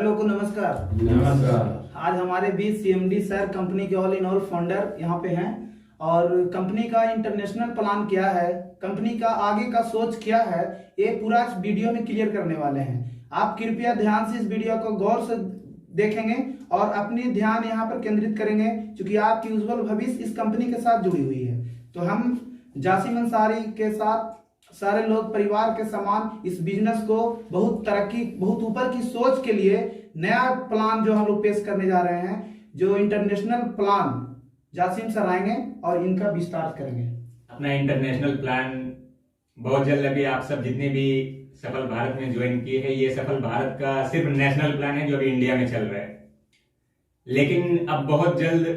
Hello को नमस्कार। नमस्कार। आज हमारे बीच सीएमडी सर, कंपनी के ऑल इन ऑल फाउंडर यहाँ पे हैं और कंपनी का इंटरनेशनल प्लान क्या है, कंपनी का आगे का सोच क्या है, ये पूरा वीडियो में क्लियर करने वाले हैं। आप कृपया ध्यान से इस वीडियो को गौर से देखेंगे और अपनी ध्यान यहाँ पर केंद्रित करेंगे, क्योंकि आपकी उज्जवल भविष्य इस कंपनी के साथ जुड़ी हुई है। तो हम जासिम अंसारी के साथ सारे लोग परिवार के समान इस बिजनेस को बहुत तरक्की, बहुत ऊपर की सोच के लिए नया प्लान जो हम लोग पेश करने जा रहे हैं, जो इंटरनेशनल प्लान जासिम सर आएंगे और इनका विस्तार करेंगे। अपना इंटरनेशनल प्लान बहुत जल्द अभी आप सब जितने भी सफल भारत में ज्वाइन किए हैं, ये सफल भारत का सिर्फ नेशनल प्लान है जो अभी इंडिया में चल रहा है। लेकिन अब बहुत जल्द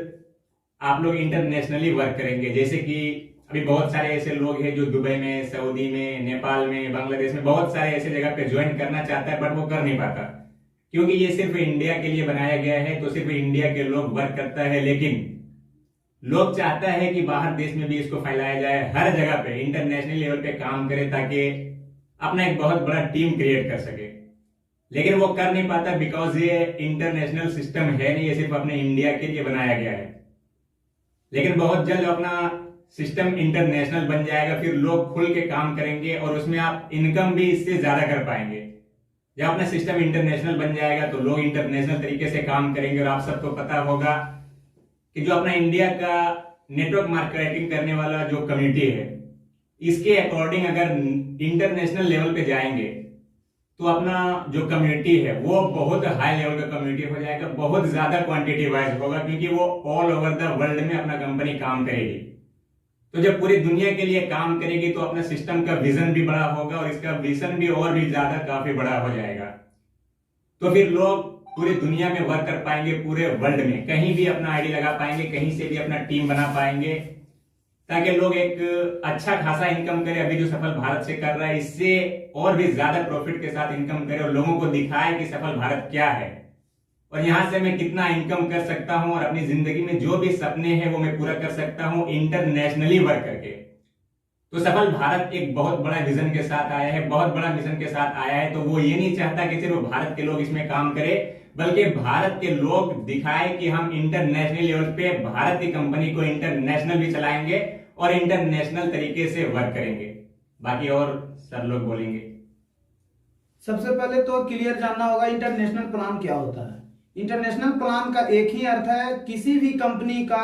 आप लोग इंटरनेशनली वर्क करेंगे। जैसे कि अभी बहुत सारे ऐसे लोग हैं जो दुबई में, सऊदी में, नेपाल में, बांग्लादेश में बहुत सारे ऐसे जगह पे ज्वाइन करना चाहता है, बट वो कर नहीं पाता क्योंकि ये सिर्फ इंडिया के लिए बनाया गया है। तो सिर्फ इंडिया के लोग वर्क करता है, लेकिन लोग चाहता है कि बाहर देश में भी इसको फैलाया जाए, हर जगह पे इंटरनेशनल लेवल पे काम करे ताकि अपना एक बहुत बड़ा टीम क्रिएट कर सके। लेकिन वो कर नहीं पाता बिकॉज ये इंटरनेशनल सिस्टम है नहीं, ये सिर्फ अपने इंडिया के लिए बनाया गया है। लेकिन बहुत जल्द अपना सिस्टम इंटरनेशनल बन जाएगा, फिर लोग खुल के काम करेंगे और उसमें आप इनकम भी इससे ज्यादा कर पाएंगे। जब अपना सिस्टम इंटरनेशनल बन जाएगा तो लोग इंटरनेशनल तरीके से काम करेंगे। और आप सबको पता होगा कि जो अपना इंडिया का नेटवर्क मार्केटिंग करने वाला जो कम्युनिटी है, इसके अकॉर्डिंग अगर इंटरनेशनल लेवल पे जाएंगे तो अपना जो कम्युनिटी है वो बहुत हाई लेवल का कम्युनिटी हो जाएगा, बहुत ज्यादा क्वांटिटी वाइज होगा, क्योंकि वो ऑल ओवर द वर्ल्ड में अपना कंपनी काम करेगी। तो जब पूरी दुनिया के लिए काम करेगी तो अपना सिस्टम का विजन भी बड़ा होगा और इसका विजन भी और भी ज्यादा काफी बड़ा हो जाएगा। तो फिर लोग पूरी दुनिया में वर्क कर पाएंगे, पूरे वर्ल्ड में कहीं भी अपना आईडी लगा पाएंगे, कहीं से भी अपना टीम बना पाएंगे, ताकि लोग एक अच्छा खासा इनकम करे। अभी जो सफल भारत से कर रहा है, इससे और भी ज्यादा प्रॉफिट के साथ इनकम करे और लोगों को दिखाए कि सफल भारत क्या है और यहां से मैं कितना इनकम कर सकता हूं और अपनी जिंदगी में जो भी सपने हैं वो मैं पूरा कर सकता हूं इंटरनेशनली वर्क करके। तो सफल भारत एक बहुत बड़ा विजन के साथ आया है, बहुत बड़ा मिशन के साथ आया है। तो वो ये नहीं चाहता कि सिर्फ भारत के लोग इसमें काम करें, बल्कि भारत के लोग दिखाए कि हम इंटरनेशनल लेवल पे भारत की कंपनी को इंटरनेशनल भी चलाएंगे और इंटरनेशनल तरीके से वर्क करेंगे। बाकी और सर लोग बोलेंगे। सबसे पहले तो क्लियर जानना होगा इंटरनेशनल प्लान क्या होता है। इंटरनेशनल प्लान का एक ही अर्थ है, किसी भी कंपनी का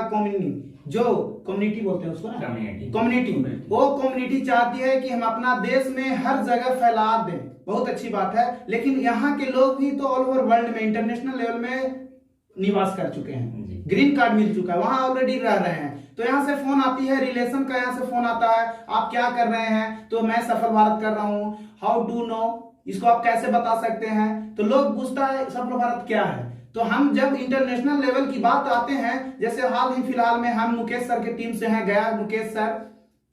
जो कम्युनिटी बोलते हैं उसको ना, कम्युनिटी, वो कम्युनिटी चाहती है कि हम अपना देश में हर जगह फैला दें। बहुत अच्छी बात है, लेकिन यहाँ के लोग भी तो ऑल ओवर वर्ल्ड में इंटरनेशनल लेवल में निवास कर चुके हैं, ग्रीन कार्ड मिल चुका है, वहां ऑलरेडी रह रहे हैं। तो यहाँ से फोन आती है, रिलेशन का यहाँ से फोन आता है, आप क्या कर रहे हैं, तो मैं सफल भारत कर रहा हूँ, हाउ डू नो, इसको आप कैसे बता सकते हैं। तो लोग पूछता है सफल भारत क्या है। तो हम जब इंटरनेशनल लेवल की बात आते हैं, जैसे हाल ही फिलहाल में हम मुकेश सर की टीम से हैं गया, मुकेश सर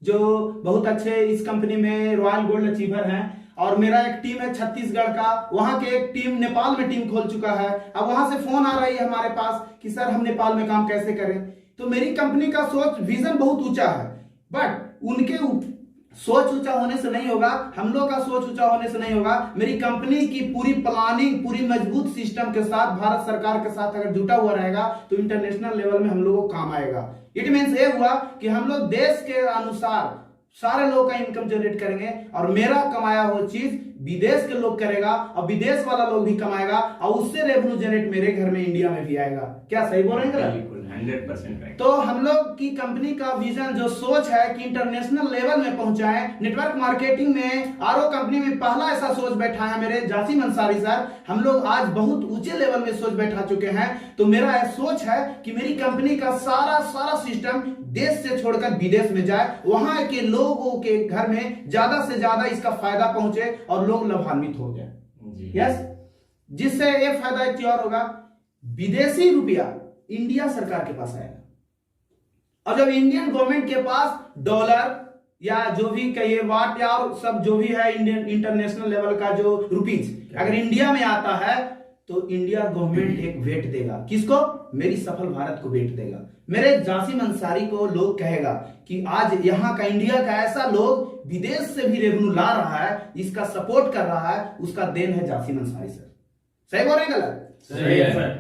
जो बहुत अच्छे इस कंपनी में रॉयल गोल्ड अचीवर हैं, और मेरा एक टीम है छत्तीसगढ़ का, वहां के एक टीम नेपाल में टीम खोल चुका है। अब वहां से फोन आ रही है हमारे पास कि सर हम नेपाल में काम कैसे करें। तो मेरी कंपनी का सोच, विजन बहुत ऊंचा है, बट उनके सोच ऊंचा होने से नहीं होगा, हम लोग का सोच ऊंचा होने से नहीं होगा। मेरी कंपनी की पूरी प्लानिंग, पूरी मजबूत सिस्टम के साथ भारत सरकार के साथ अगर जुटा हुआ रहेगा तो इंटरनेशनल लेवल में हम लोगों को काम आएगा। इट मीन्स ये हुआ कि हम लोग देश के अनुसार सारे लोग का इनकम जनरेट करेंगे और मेरा कमाया हुआ चीज विदेश के लोग करेगा और विदेश वाला लोग भी कमाएगा और उससे रेवेन्यू जनरेट मेरे घर में इंडिया में भी आएगा। क्या सही बोल रहे हैं? 100% राइट। तो हम लोग की कंपनी का विजन, जो सोच है कि इंटरनेशनल लेवल में पहुंचाए। नेटवर्क मार्केटिंग में आरओ कंपनी में पहला ऐसा सोच बैठा है मेरे जासिम अंसारी सर। हम लोग आज बहुत ऊंचे लेवल में सोच बैठा चुके हैं। तो मेरा यह सोच है कि मेरी कंपनी का सारा सिस्टम देश से छोड़कर विदेश में जाए, वहां के लोगों के घर में ज्यादा से ज्यादा इसका फायदा पहुंचे और लोग लाभान्वित हो जाए। यस, जिससे यह फायदा एक और होगा, विदेशी रुपया इंडिया सरकार के पास आएगा और जब इंडियन गवर्नमेंट के पास डॉलर या जो भी कहिए वाट या और सब जो भी है इंडियन इंटरनेशनल लेवल का जो रुपीज अगर इंडिया में आता है तो इंडिया गवर्नमेंट एक वेट देगा। किसको? मेरी सफल भारत को वेट देगा। मेरे जासिम अंसारी को लोग कहेगा कि आज यहाँ का इंडिया का ऐसा लोग विदेश से भी रेवेन्यू ला रहा है, इसका सपोर्ट कर रहा है, उसका देन है जासिम अंसारी सर। सही बोल रहे हैं गलत? सही है सर।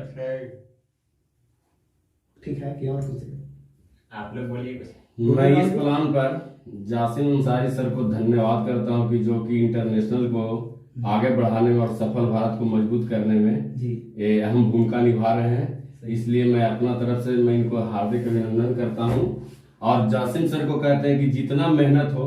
ठीक है, क्या और कुछ? आप लोग बोलिए कुछ। मैं इस प्लान पर जासिम अंसारी सर को धन्यवाद करता हूं कि जो कि इंटरनेशनल को आगे बढ़ाने में और सफल भारत को मजबूत करने में जी ये अहम भूमिका निभा रहे हैं। इसलिए मैं अपना तरफ से मैं इनको हार्दिक अभिनंदन करता हूं। और जासिम सर को कहते हैं कि जितना मेहनत हो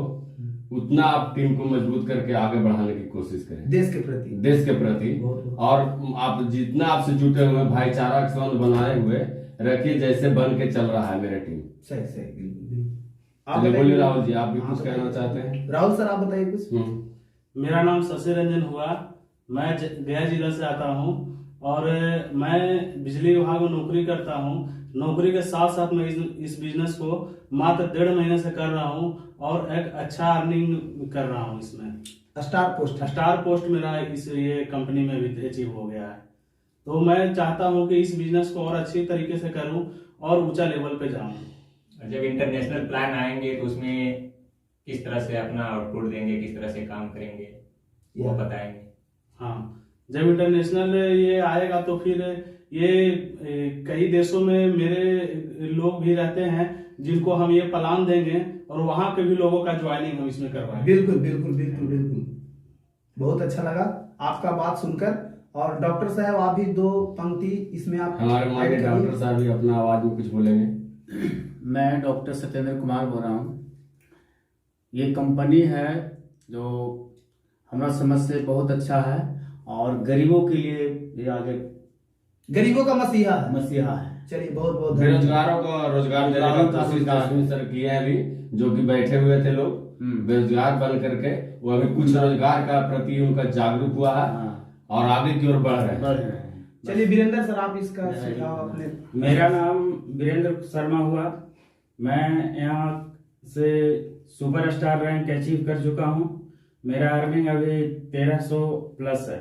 उतना आप टीम को मजबूत करके आगे बढ़ाने की कोशिश करें, देश के प्रति। देश के प्रति। और आप जितना आपसे जुटे हुए भाईचारा के संबंध बनाए हुए रखिए, जैसे बन के चल रहा है मेरा टीम। सही सही, बिल्कुल बिल्कुल। चलिए बोलिए राहुल जी, आप भी कुछ कहना चाहते हैं? राहुल सर, आप बताइए कुछ। मेरा नाम शशि रंजन हुआ, मैं गया जिला से आता हूँ और मैं बिजली विभाग में नौकरी करता हूँ। नौकरी के साथ साथ मैं इस बिजनेस को मात्र 1.5 महीने से कर रहा हूँ और एक अच्छा अर्निंग कर रहा हूँ इसमें। स्टार पोस्ट मेरा इस ये कंपनी में भी अचीव हो गया है। तो मैं चाहता हूँ कि इस बिजनेस को और अच्छी तरीके से करूँ और ऊंचा लेवल पे जाऊँ। जब इंटरनेशनल प्लान आएंगे तो उसमें किस तरह से अपना आउटपुट देंगे, किस तरह से काम करेंगे, वो बताएंगे। हाँ, जब इंटरनेशनल ये आएगा तो फिर ये कई देशों में मेरे लोग भी रहते हैं जिनको हम ये प्लान देंगे और वहां के भी लोगों का ज्वाइनिंग हम इसमें करवाएंगे। बिल्कुल बिल्कुल बिल्कुल बिल्कुल। बहुत अच्छा लगा आपका बात सुनकर। और डॉक्टर साहब, आप भी 2 पंक्ति इसमें आप हमारे माननीय डॉक्टर साहब भी अपना आवाज में कुछ बोलेंगे। मैं डॉक्टर सत्येंद्र कुमार बोल रहा हूँ। ये कंपनी है जो हमारा समझ से बहुत अच्छा है और गरीबों के लिए ये आगे गरीबों का मसीहा है। मसीहा है। चलिए, बहुत बहुत बेरोजगारों को रोजगार देने की कोशिश जासिम सर किए हैं अभी, जो कि बैठे हुए थे लोग बेरोजगार बन करके, वो अभी कुछ रोजगार का प्रति उनका जागरूक हुआ है और आगे की ओर बढ़ रहे हैं। चलिए वीरेंद्र सर, आप इसका सुझाव अपने। मेरा नाम वीरेंद्र शर्मा हुआ, मैं यहाँ से सुपरस्टार रैंक अचीव कर चुका हूँ। मेरा अर्निंग अभी 1300 प्लस है।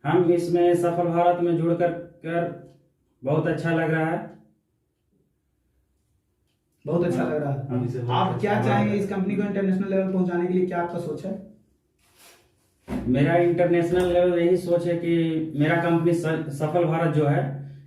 हम इसमें सफल भारत में जुड़कर बहुत अच्छा लग रहा है। बहुत अच्छा लग रहा है। आप क्या चाहेंगे इस कंपनी को इंटरनेशनल लेवल पहुंचाने के लिए? क्या आपका सोच है? मेरा इंटरनेशनल लेवल यही सोच है कि मेरा कंपनी सफल भारत जो है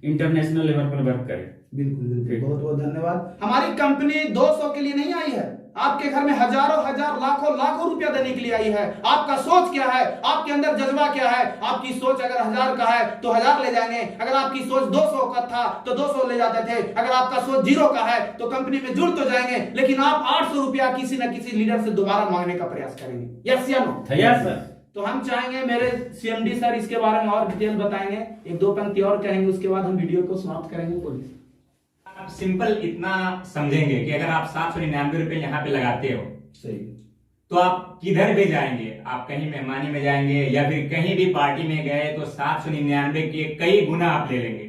इंटरनेशनल लेवल पर वर्क करे। बिल्कुल बिल्कुल, बहुत बहुत धन्यवाद। हमारी कंपनी 200 के लिए नहीं आई है, आपके घर में हजारों हजार लाखों लाखों रुपया देने के लिए आई है। आपका सोच क्या है? आपके अंदर जज्बा क्या है? आपकी सोच अगर 1000 का है तो 1000 ले जाएंगे। अगर आपकी सोच 200 का था तो 200 ले जाते थे। अगर आपका सोच 0 का है तो कंपनी में जुड़ तो जाएंगे, लेकिन आप 800 रुपया किसी न किसी लीडर से दोबारा मांगने का प्रयास करेंगे। यस या नो? Yes sir. तो हम चाहेंगे मेरे सीएमडी सर इसके बारे में और डिटेल बताएंगे, 1-2 पंक्ति और कहेंगे, उसके बाद हम वीडियो को समाप्त करेंगे। बोलिए। आप सिंपल इतना समझेंगे कि अगर आप 799 रुपए यहाँ पे लगाते हो सही, तो आप किधर भी जाएंगे, आप कहीं मेहमानी में जाएंगे या फिर कहीं भी पार्टी में गए तो 799 के कई गुना आप ले लेंगे।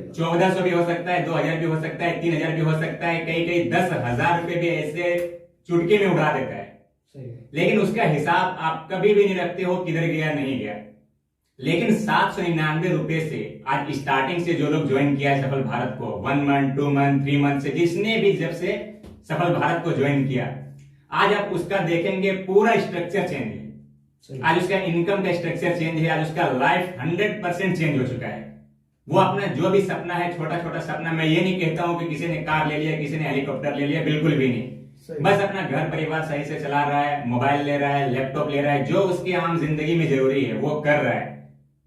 1400 भी हो सकता है, 2000 भी हो सकता है, 3000 भी हो सकता है, कई 10,000 रुपए भी ऐसे चुटकी में उड़ा देता है। लेकिन उसका हिसाब आप कभी भी नहीं रखते हो किधर गया नहीं गया। लेकिन 799 रुपए से आज स्टार्टिंग से जो लोग ज्वाइन किया है सफल भारत को, 1 मंथ 2 मंथ 3 मंथ से, जिसने भी जब से सफल भारत को ज्वाइन किया, आज आप उसका देखेंगे पूरा स्ट्रक्चर चेंज है। आज उसका इनकम का स्ट्रक्चर चेंज है। आज उसका लाइफ 100% चेंज हो चुका है। वो अपना जो भी सपना है, छोटा छोटा सपना, मैं ये नहीं कहता हूं कि किसी ने कार ले लिया, किसी ने हेलीकॉप्टर ले लिया, बिल्कुल भी नहीं। बस अपना घर परिवार सही से चला रहा है, मोबाइल ले रहा है, लैपटॉप ले रहा है, जो उसकी आम जिंदगी में जरूरी है वो कर रहा है।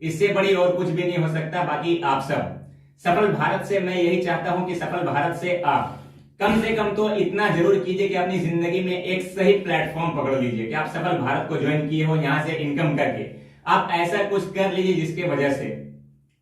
इससे बड़ी और कुछ भी नहीं हो सकता। बाकी आप सब सफल भारत से मैं यही चाहता हूं कि सफल भारत से आप कम से कम तो इतना जरूर कीजिए कि अपनी जिंदगी में एक सही प्लेटफॉर्म पकड़ लीजिए कि आप सफल भारत को ज्वाइन किए हो, यहां से इनकम करके आप ऐसा कुछ कर लीजिए जिसके वजह से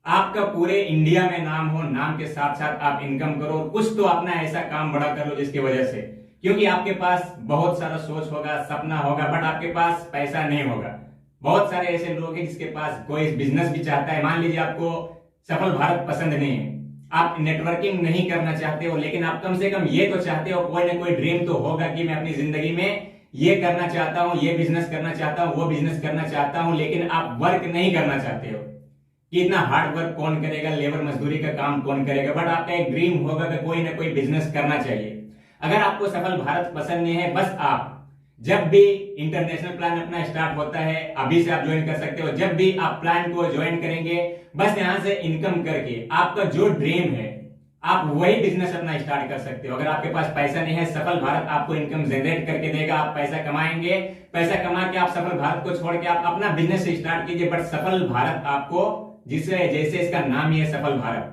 आपका पूरे इंडिया में नाम हो, नाम के साथ साथ आप इनकम करो। कुछ तो अपना ऐसा काम बड़ा कर लो जिसकी वजह से, क्योंकि आपके पास बहुत सारा सोच होगा, सपना होगा, बट आपके पास पैसा नहीं होगा। बहुत सारे ऐसे लोग हैं जिसके पास कोई बिजनेस भी चाहता है। मान लीजिए आपको सफल भारत पसंद नहीं है, आप नेटवर्किंग नहीं करना चाहते हो, लेकिन आप कम से कम ये तो चाहते हो, कोई ना कोई ड्रीम तो होगा कि मैं अपनी जिंदगी में ये करना चाहता हूं, ये बिजनेस करना चाहता हूं, वो बिजनेस करना चाहता हूं, लेकिन आप वर्क नहीं करना चाहते हो कि इतना हार्ड वर्क कौन करेगा, लेबर मजदूरी का काम कौन करेगा, बट आपका एक ड्रीम होगा कि कोई ना कोई बिजनेस करना चाहिए। अगर आपको सफल भारत पसंद नहीं है, बस आप जब भी इंटरनेशनल प्लान अपना स्टार्ट होता है, अभी से आप ज्वाइन कर सकते हो। जब भी आप प्लान को ज्वाइन करेंगे, बस यहां से इनकम करके आपका जो ड्रीम है आप वही बिजनेस अपना स्टार्ट कर सकते हो। अगर आपके पास पैसा नहीं है, सफल भारत आपको इनकम जनरेट करके देगा, आप पैसा कमाएंगे, पैसा कमा के आप सफल भारत को छोड़ के आप अपना बिजनेस स्टार्ट कीजिए। बट सफल भारत आपको, जिसे जैसे इसका नाम ही है सफल भारत,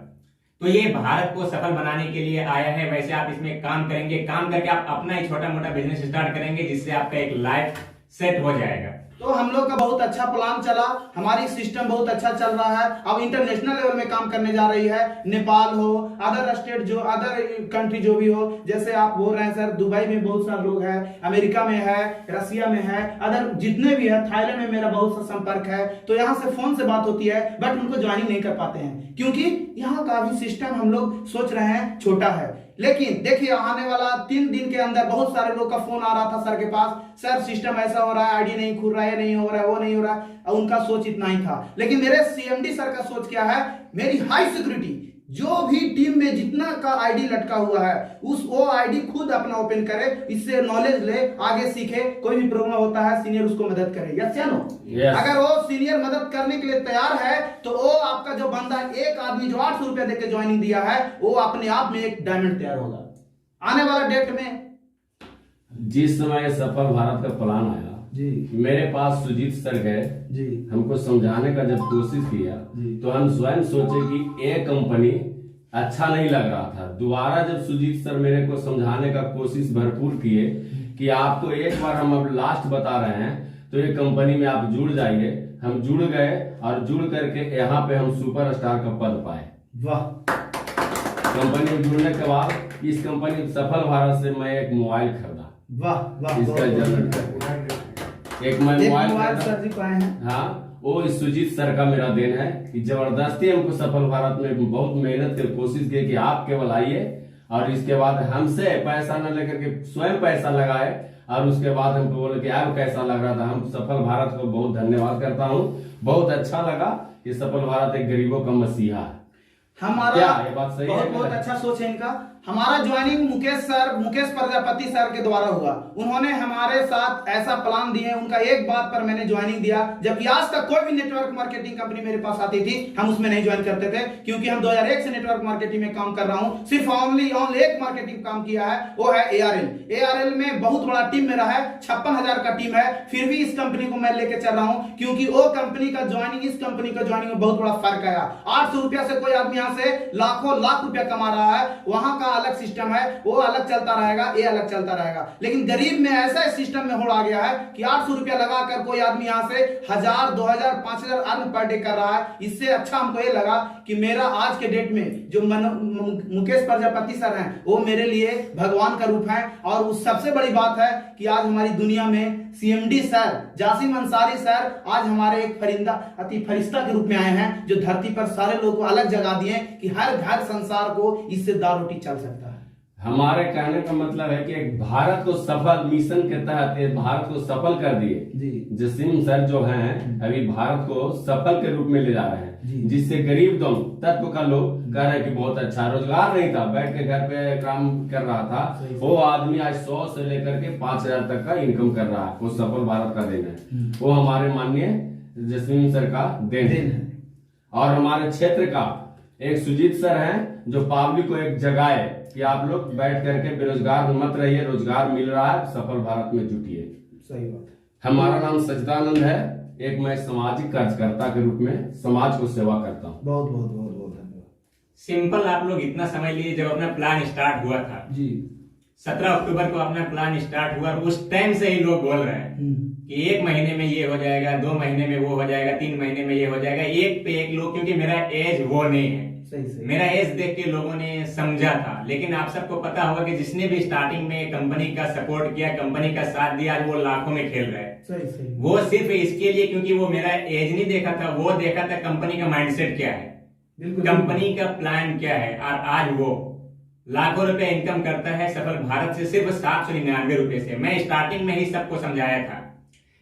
तो ये भारत को सफल बनाने के लिए आया है। वैसे आप इसमें काम करेंगे, काम करके आप अपना ही छोटा मोटा बिजनेस स्टार्ट करेंगे, जिससे आपका एक लाइफ सेट हो जाएगा। तो हम लोग का बहुत अच्छा प्लान चला, हमारी सिस्टम बहुत अच्छा चल रहा है। अब इंटरनेशनल लेवल में काम करने जा रही है। नेपाल हो, अदर स्टेट जो अदर कंट्री जो भी हो, जैसे आप बोल रहे हैं सर दुबई में बहुत सारे लोग हैं, अमेरिका में है, रसिया में है, अदर जितने भी है, थाईलैंड में मेरा बहुत सा संपर्क है। तो यहाँ से फोन से बात होती है, बट उनको ज्वाइनिंग नहीं कर पाते हैं, क्योंकि यहाँ का भी सिस्टम हम लोग सोच रहे हैं छोटा है। लेकिन देखिए आने वाला 3 दिन के अंदर बहुत सारे लोग का फोन आ रहा था सर के पास, सर सिस्टम ऐसा हो रहा है, आईडी नहीं खुल रहा है, नहीं हो रहा है, वो नहीं हो रहा है। उनका सोच इतना ही था। लेकिन मेरे सीएमडी सर का सोच क्या है, मेरी हाई सिक्योरिटी, जो भी टीम में जितना का आईडी लटका हुआ है वो आईडी खुद अपना ओपन करे, इससे नॉलेज ले, आगे सीखे, कोई भी प्रॉब्लम होता है सीनियर उसको मदद करे। यस या नो? अगर वो सीनियर मदद करने के लिए तैयार है तो वो आपका जो बंदा, एक आदमी जो 800 रुपया देकर ज्वाइनिंग दिया है, वो अपने आप में एक डायमंड तैयार होगा आने वाला डेट में। जिस समय सफल भारत का प्लान आया जी, मेरे पास सुजीत सर गए जी, हमको समझाने का जब कोशिश किया तो हम स्वयं सोचे कि ये कंपनी अच्छा नहीं लग रहा था। दोबारा जब सुजीत सर मेरे को समझाने का कोशिश भरपूर किए कि आपको एक बार हम अब लास्ट बता रहे हैं, तो ये कंपनी में आप जुड़ जाइए। हम जुड़ गए और जुड़ करके यहाँ पे हम सुपरस्टार का पद पाए। वाह। कंपनी में जुड़ने के बाद इस कंपनी सफल भारत से मैं एक मोबाइल खरीदा। वाह वाह। इसका जनरेट एक मैं मोबाइल सर जी पाए हैं। हाँ, वो इस सुजीत सर का मेरा देन है कि जबरदस्ती हमको सफल भारत में बहुत मेहनत की कोशिश की कि आप केवल आइए और इसके बाद हमसे पैसा न लेकर के स्वयं पैसा लगाए और उसके बाद हमको बोले कि आप कैसा लग रहा था। हम सफल भारत को बहुत धन्यवाद करता हूँ, बहुत अच्छा लगा कि सफल भारत एक गरीबों का मसीहा है। हमारा क्या ये बात सही बहुत है? बहुत अच्छा सोच है इनका। हमारा ज्वाइनिंग मुकेश प्रजापति सर के द्वारा हुआ। उन्होंने हमारे साथ ऐसा प्लान दिए, उनका एक बात पर मैंने ज्वाइनिंग दिया। जबकि आज तक कोई भी नेटवर्क मार्केटिंग कंपनी मेरे पास आती थी, हम उसमें नहीं ज्वाइन करते थे, क्योंकि हम 2001 से नेटवर्क मार्केटिंग में काम कर रहा हूं। सिर्फ ओनली एक मार्केटिंग काम किया है, वो है ARL में बहुत बड़ा टीम मेरा है, 56,000 का टीम है। फिर भी इस कंपनी को मैं लेके चल रहा हूं, क्योंकि वो कंपनी का ज्वाइनिंग इस कंपनी का ज्वाइनिंग में बहुत बड़ा फर्क आया। 800 रुपया से कोई आदमी यहाँ से लाखों लाख रुपया कमा रहा है, वहां का अलग सिस्टम है, वो अलग चलता रहेगा, ये अलग चलता रहेगा। लेकिन गरीब में ऐसा सिस्टम में होड़ आ गया है कि 800 रुपया लगाकर कोई आदमी यहां से 1000, 2000, 5000 अर्न पर डे कर रहा है। इससे अच्छा हमको ये लगा कि मेरा आज के डेट में जो मुकेश प्रजापति सर हैं, वो मेरे लिए भगवान का रूप है। और उस सबसे बड़ी बात है कि आज हमारी दुनिया में CMD sir Jasim Ansari sir आज हमारे एक फरिश्ता के रूप में आए हैं, जो धरती पर सारे लोगों को अलग जगा दिए कि हर घर संसार को इससे दाल रोटी चल सकता है। हमारे कहने का मतलब है कि एक भारत को सफल मिशन के तहत एक भारत को सफल कर दिए। जसीम सर जो हैं अभी भारत को सफल के रूप में ले जा रहे हैं, जिससे गरीब तत्व का लोग कह रहे हैं कि बहुत अच्छा। रोजगार नहीं था, बैठ के घर पे काम कर रहा था, वो आदमी आज 100 से लेकर के 5,000 तक का इनकम कर रहा है। वो सफल भारत का देन है, वो हमारे माननीय जसीम सर का देन है। और हमारे क्षेत्र का एक सुजीत सर हैं जो पब्लिक को एक जगाए कि आप लोग बैठ करके बेरोजगार मत रहिए, रोजगार मिल रहा है, सफल भारत में जुटिए। सही बात। हमारा नाम सच्चिदानंद है, एक मैं सामाजिक कार्यकर्ता के रूप में समाज को सेवा करता हूँ। बहुत बहुत बहुत बहुत धन्यवाद। सिंपल आप लोग इतना समझ लीजिए, जब अपना प्लान स्टार्ट हुआ था जी, 17 अक्टूबर को अपना प्लान स्टार्ट हुआ, उस टाइम से ही लोग बोल रहे हैं कि 1 महीने में ये हो जाएगा, 2 महीने में वो हो जाएगा, 3 महीने में ये हो जाएगा। एक पे एक लोग, क्योंकि मेरा एज वो नहीं है, मेरा एज देख के लोगों ने समझा था। लेकिन आप सबको पता होगा कि जिसने भी स्टार्टिंग में कंपनी का सपोर्ट किया, कंपनी का साथ दिया, आज वो लाखों में खेल रहे हैं। वो सिर्फ इसके लिए क्योंकि वो मेरा एज नहीं देखा था, वो देखा था कंपनी का माइंडसेट क्या है, कंपनी का प्लान क्या है। और आज वो लाखों रुपए इनकम करता है सफल भारत से, सिर्फ 799 रुपए से। मैं स्टार्टिंग में ही सबको समझाया था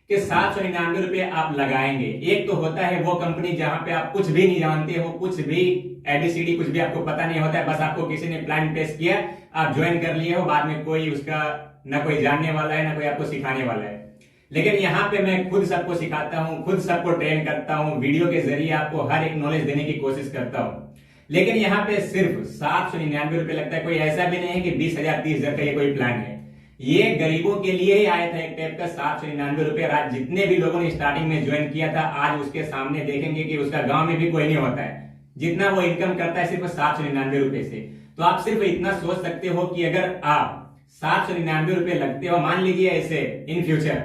कि 799 रुपए आप लगाएंगे। एक तो होता है वो कंपनी जहां पे आप कुछ भी नहीं जानते हो, कुछ भी ABCD कुछ भी आपको पता नहीं होता है, बस आपको किसी ने प्लान पेश किया, आप ज्वाइन कर लिए हो, बाद में कोई उसका ना कोई जानने वाला है, ना कोई आपको सिखाने वाला है। लेकिन यहाँ पे मैं खुद सबको सिखाता हूँ, खुद सबको ट्रेन करता हूँ, वीडियो के जरिए आपको हर एक नॉलेज देने की कोशिश करता हूँ। लेकिन यहाँ पे सिर्फ 799 रुपए लगता है। कोई ऐसा भी नहीं है कि 20,000 30,000 का ये कोई प्लान है। ये गरीबों के लिए ही आया था एक टाइप का 799 रुपए। आज जितने भी लोगों ने स्टार्टिंग में ज्वाइन किया था, आज उसके सामने देखेंगे कि उसका गांव में भी कोई नहीं होता है। जितना वो इनकम करता है सिर्फ 799 रुपए से। तो आप सिर्फ इतना सोच सकते हो कि अगर आप 799 रुपए लगते हो, मान लीजिए ऐसे इन फ्यूचर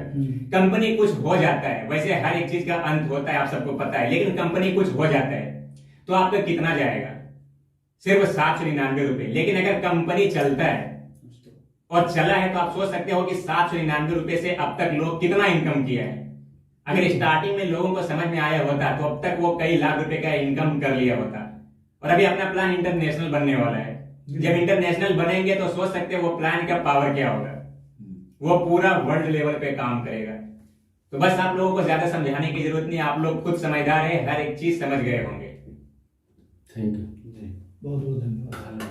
कंपनी कुछ हो जाता है, वैसे हर एक चीज का अंत होता है, आप सबको पता है, लेकिन कंपनी कुछ हो जाता है तो आपका कितना जाएगा? सिर्फ 799 रुपए। लेकिन अगर कंपनी चलता है और चला है तो आप सोच सकते हो कि 799 रुपए से अब तक लोग कितना इनकम किया है। अगर स्टार्टिंग में लोगों को समझ में आया होता तो अब तक वो कई लाख रुपए का इनकम कर लिया होता। और अभी अपना प्लान इंटरनेशनल बनने वाला है। जब इंटरनेशनल बनेंगे तो सोच सकते हो वो प्लान का पावर क्या होगा। वो पूरा वर्ल्ड लेवल पे काम करेगा। तो बस आप लोगों को ज्यादा समझाने की जरूरत नहीं, आप लोग खुद समझदार है, हर एक चीज समझ गए होंगे। Thank you. बहुत बहुत धन्यवाद।